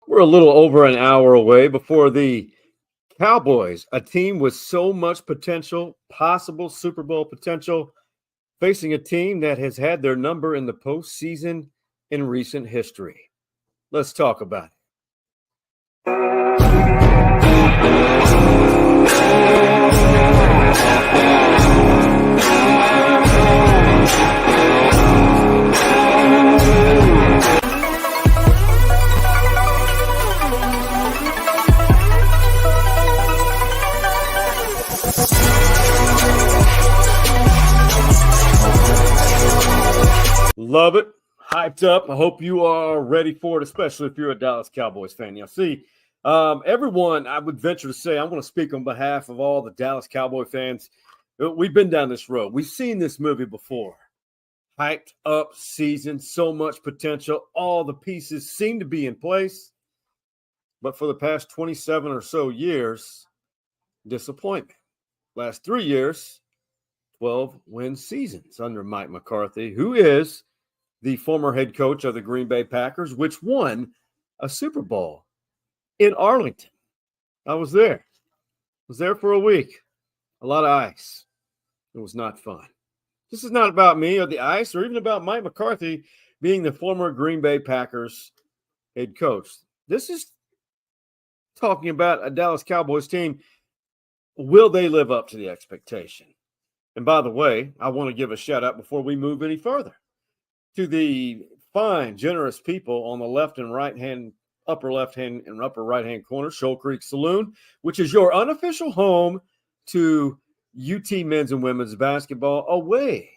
We're a little over an hour away before the Cowboys, a team with so much potential, possible Super Bowl potential, facing a team that has had their number in the postseason in recent history. Let's talk about it. Love it. Hyped up. I hope you are ready for it, especially if you're a Dallas Cowboys fan. Now, see, everyone, I would venture to say, I'm going to speak on behalf of all the Dallas Cowboy fans. We've been down this road. We've seen this movie before. Hyped up season, so much potential. All the pieces seem to be in place. But for the past 27 or so years, disappointment. Last 3 years, 12-win seasons under Mike McCarthy, who is the former head coach of the Green Bay Packers, which won a Super Bowl in Arlington. I was there. For a week. A lot of ice. It was not fun. This is not about me or the ice or even about Mike McCarthy being the former Green Bay Packers head coach. This is talking about a Dallas Cowboys team. Will they live up to the expectation? And by the way, I want to give a shout out before we move any further to the fine, generous people on the left and right hand, upper left hand and upper right hand corner, Shoal Saloon, which is your unofficial home to UT men's and women's basketball away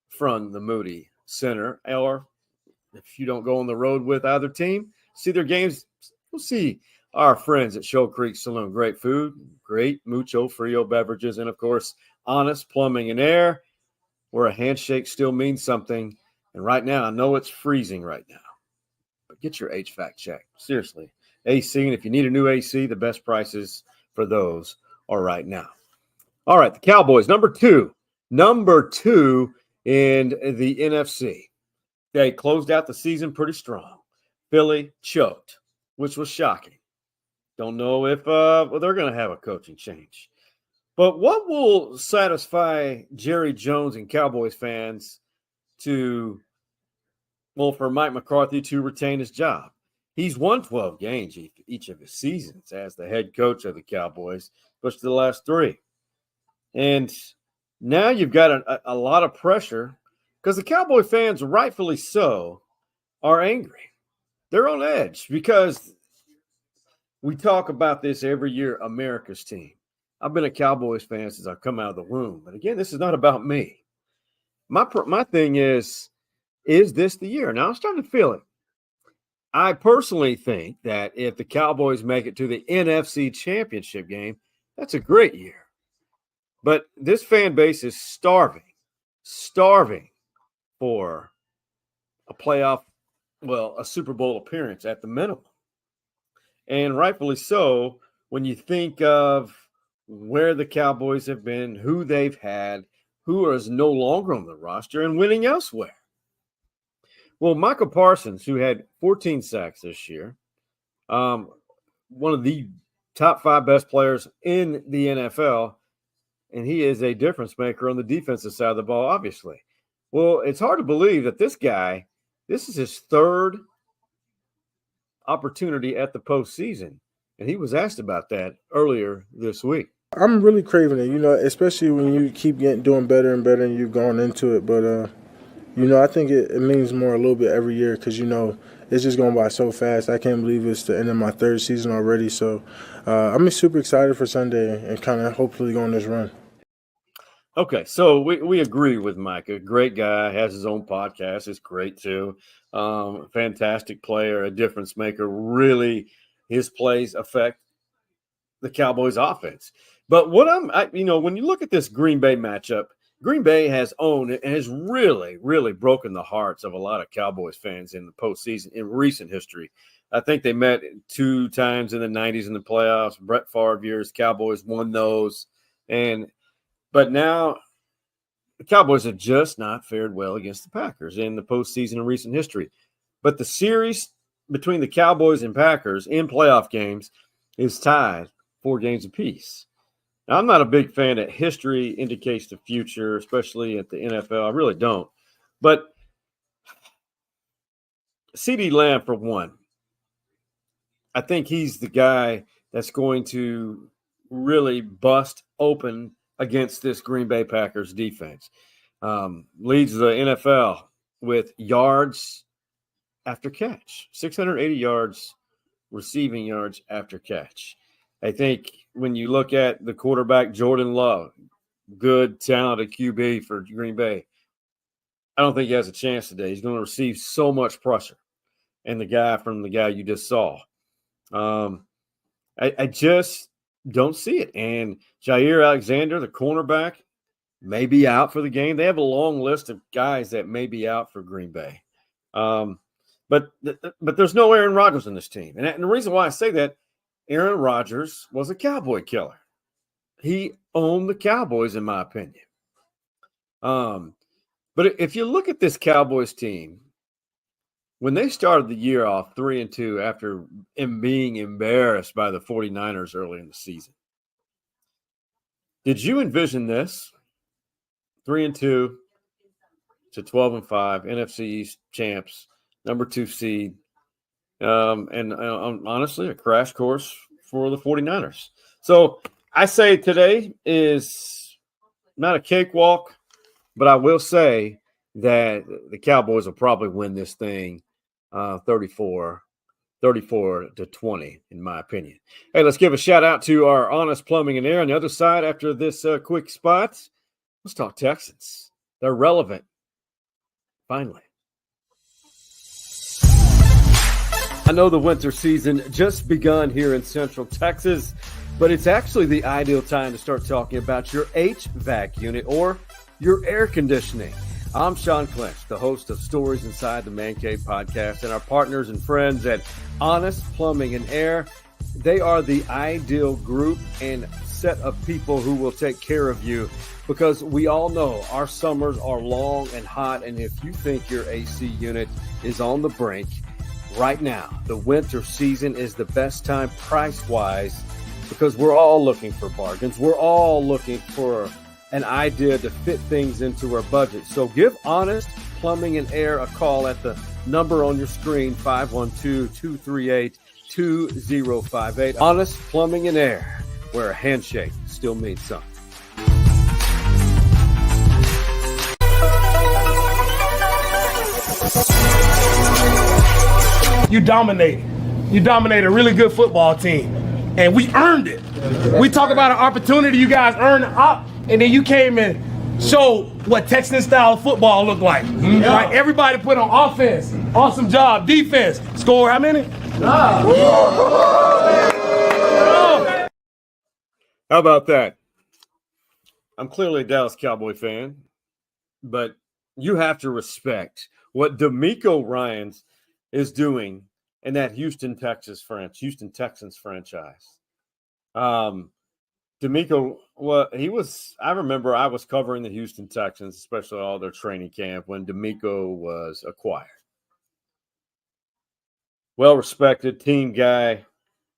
from the Moody Center. Or if you don't go on the road with either team, see their games, we'll see our friends at Shoal Saloon. Great food, great mucho frio beverages, and of course, honest plumbing and air, where a handshake still means something. And right now, I know it's freezing right now, but get your HVAC checked. Seriously, AC, and if you need a new AC, the best prices for those are right now. All right, the Cowboys, number two in the NFC. They closed out the season pretty strong. Philly choked, which was shocking. Don't know if they're going to have a coaching change. But what will satisfy Jerry Jones and Cowboys fans for Mike McCarthy to retain his job? He's won 12 games each of his seasons as the head coach of the Cowboys, especially the last 3. And now you've got a lot of pressure because the Cowboy fans, rightfully so, are angry. They're on edge because we talk about this every year, America's team. I've been a Cowboys fan since I've come out of the womb. But again, this is not about me. My thing is this the year? Now I'm starting to feel it. I personally think that if the Cowboys make it to the NFC Championship game, that's a great year. But this fan base is starving for a playoff, a Super Bowl appearance at the minimum. And rightfully so, when you think of where the Cowboys have been, who they've had, who is no longer on the roster and winning elsewhere. Well, Michael Parsons, who had 14 sacks this year, one of the top 5 best players in the NFL, and he is a difference maker on the defensive side of the ball, obviously. Well, it's hard to believe that this is his 3rd opportunity at the postseason, and he was asked about that earlier this week. I'm really craving it, especially when you keep doing better and better and you've gone into it. But, I think it means more a little bit every year because, it's just going by so fast. I can't believe it's the end of my 3rd season already. So I'm super excited for Sunday and kind of hopefully go on this run. Okay, so we agree with Mike. A great guy, has his own podcast. It's great too. Fantastic player, a difference maker. Really, his plays affect the Cowboys' offense. But when you look at this Green Bay matchup, Green Bay has owned it and has really, really broken the hearts of a lot of Cowboys fans in the postseason in recent history. I think they met 2 times in the 90s in the playoffs. Brett Favre years, Cowboys won those. But now the Cowboys have just not fared well against the Packers in the postseason in recent history. But the series between the Cowboys and Packers in playoff games is tied 4 games apiece. Now, I'm not a big fan that history indicates the future, especially at the NFL. I really don't. But CeeDee Lamb, for one, I think he's the guy that's going to really bust open against this Green Bay Packers defense. Leads the NFL with yards after catch, 680 yards, receiving yards after catch. I think when you look at the quarterback, Jordan Love, good, talented QB for Green Bay, I don't think he has a chance today. He's going to receive so much pressure. And the guy you just saw. I just don't see it. And Jair Alexander, the cornerback, may be out for the game. They have a long list of guys that may be out for Green Bay. But there's no Aaron Rodgers in this team. And the reason why I say that, Aaron Rodgers was a Cowboy killer. He owned the Cowboys, in my opinion. But if you look at this Cowboys team, when they started the year off 3-2 after being embarrassed by the 49ers early in the season, did you envision this? 3-2 to 12-5, NFC East champs, number 2 seed, and honestly, a crash course for the 49ers. So I say today is not a cakewalk, but I will say that the Cowboys will probably win this thing 34-20, in my opinion. Hey, let's give a shout out to our Honest Plumbing and Air on the other side after this quick spot. Let's talk Texans. They're relevant. Finally. I know the winter season just begun here in Central Texas, but it's actually the ideal time to start talking about your HVAC unit or your air conditioning. I'm Sean Clinch, the host of Stories Inside the Man Cave podcast, and our partners and friends at Honest Plumbing and Air. They are the ideal group and set of people who will take care of you, because we all know our summers are long and hot, and if you think your AC unit is on the brink, right now, the winter season is the best time price-wise, because we're all looking for bargains. We're all looking for an idea to fit things into our budget. So give Honest Plumbing and Air a call at the number on your screen, 512-238-2058. Honest Plumbing and Air, where a handshake still means something. You dominated. You dominated a really good football team, and we earned it. We talk about an opportunity, you guys earned it up, and then you came and showed what Texan-style football looked like. Yeah. Like everybody put on offense. Awesome job. Defense. Score how many? How about that? I'm clearly a Dallas Cowboy fan, but you have to respect what DeMeco Ryans is doing in that Houston Texans franchise. DeMeco, I remember I was covering the Houston Texans, especially all their training camp, when DeMeco was acquired. Well-respected team guy,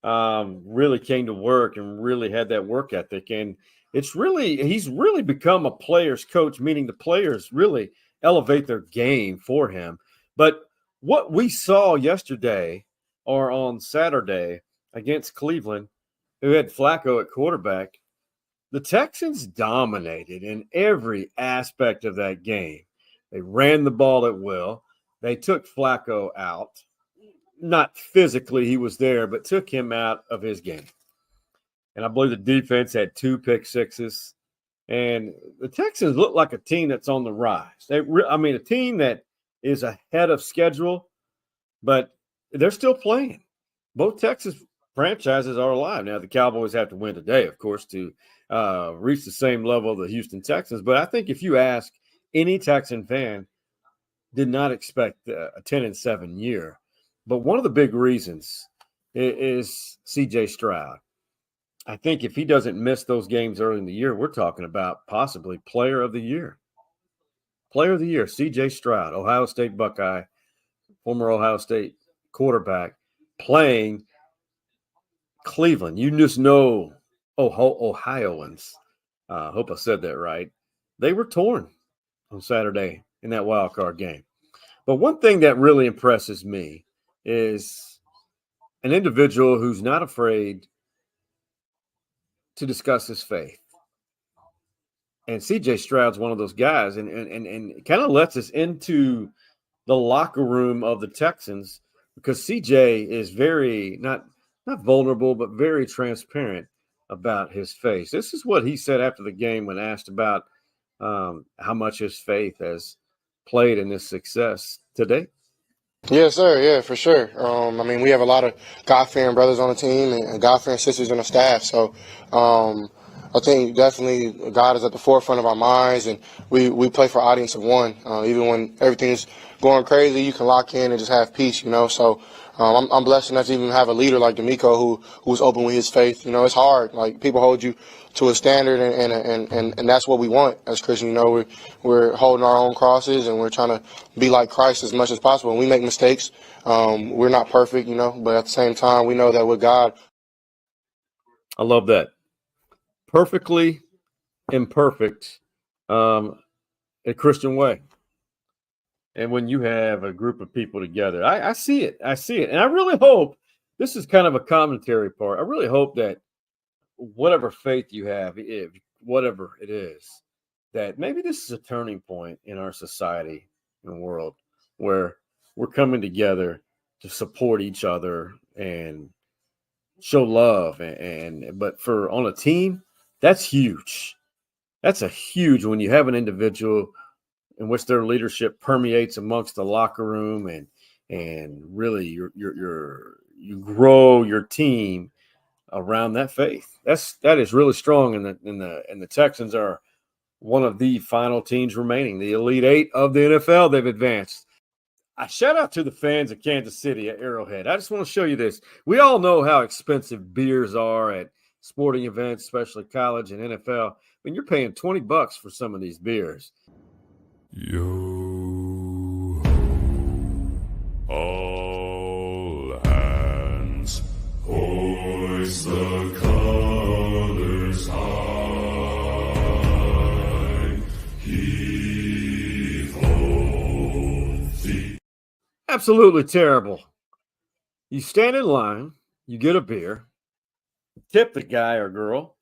really came to work and really had that work ethic. And he's really become a player's coach, meaning the players really elevate their game for him. But what we saw yesterday or on Saturday against Cleveland, who had Flacco at quarterback, the Texans dominated in every aspect of that game. They ran the ball at will. They took Flacco out. Not physically, he was there, but took him out of his game. And I believe the defense had 2 pick sixes. And the Texans look like a team that's on the rise. A team that is ahead of schedule, but they're still playing. Both Texas franchises are alive. Now, the Cowboys have to win today, of course, to reach the same level of the Houston Texans. But I think if you ask any Texan fan, did not expect a 10-7 year. But one of the big reasons is C.J. Stroud. I think if he doesn't miss those games early in the year, we're talking about possibly player of the year. Player of the year, C.J. Stroud, Ohio State Buckeye, former Ohio State quarterback playing Cleveland. You just know, Ohioans. Hope I said that right. They were torn on Saturday in that wild card game. But one thing that really impresses me is an individual who's not afraid to discuss his faith. And C.J. Stroud's one of those guys, and kind of lets us into the locker room of the Texans because C.J. is very not vulnerable, but very transparent about his faith. This is what he said after the game when asked about how much his faith has played in this success today. Yes, sir. Yeah, for sure. We have a lot of God-fearing brothers on the team and God-fearing sisters on the staff. So I think definitely God is at the forefront of our minds, and we play for an audience of one. Even when everything's going crazy, you can lock in and just have peace, So I'm blessed enough to even have a leader like D'Amico who's open with his faith. It's hard. Like, people hold you to a standard, and that's what we want as Christians. We're holding our own crosses, and we're trying to be like Christ as much as possible. And we make mistakes. We're not perfect, but at the same time, we know that with God. I love that. Perfectly imperfect, a Christian way. And when you have a group of people together, I see it. And I really hope, this is kind of a commentary part, I really hope that whatever faith you have, whatever it is, that maybe this is a turning point in our society and world where we're coming together to support each other and show love. But for on a team, that's huge. That's a huge when you have an individual in which their leadership permeates amongst the locker room and really you grow your team around that faith. That is really strong, and the Texans are one of the final teams remaining, the Elite Eight of the NFL. They've advanced. I shout out to the fans of Kansas City at Arrowhead. I just want to show you this. We all know how expensive beers are at sporting events, especially college and NFL. I mean, you're paying $20 for some of these beers. Yo, all hands, hoist the colors high, heave ho, Absolutely terrible. You stand in line, you get a beer, tip the guy or girl.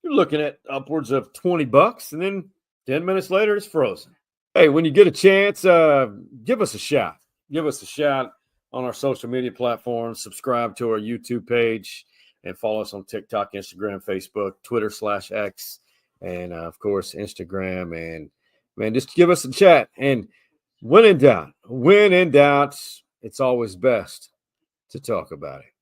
You're looking at upwards of $20, and then 10 minutes later, it's frozen. Hey, when you get a chance, give us a shout. Give us a shout on our social media platforms. Subscribe to our YouTube page and follow us on TikTok, Instagram, Facebook, Twitter /X, and, of course, Instagram. And, man, just give us a chat. And when in doubt, it's always best to talk about it.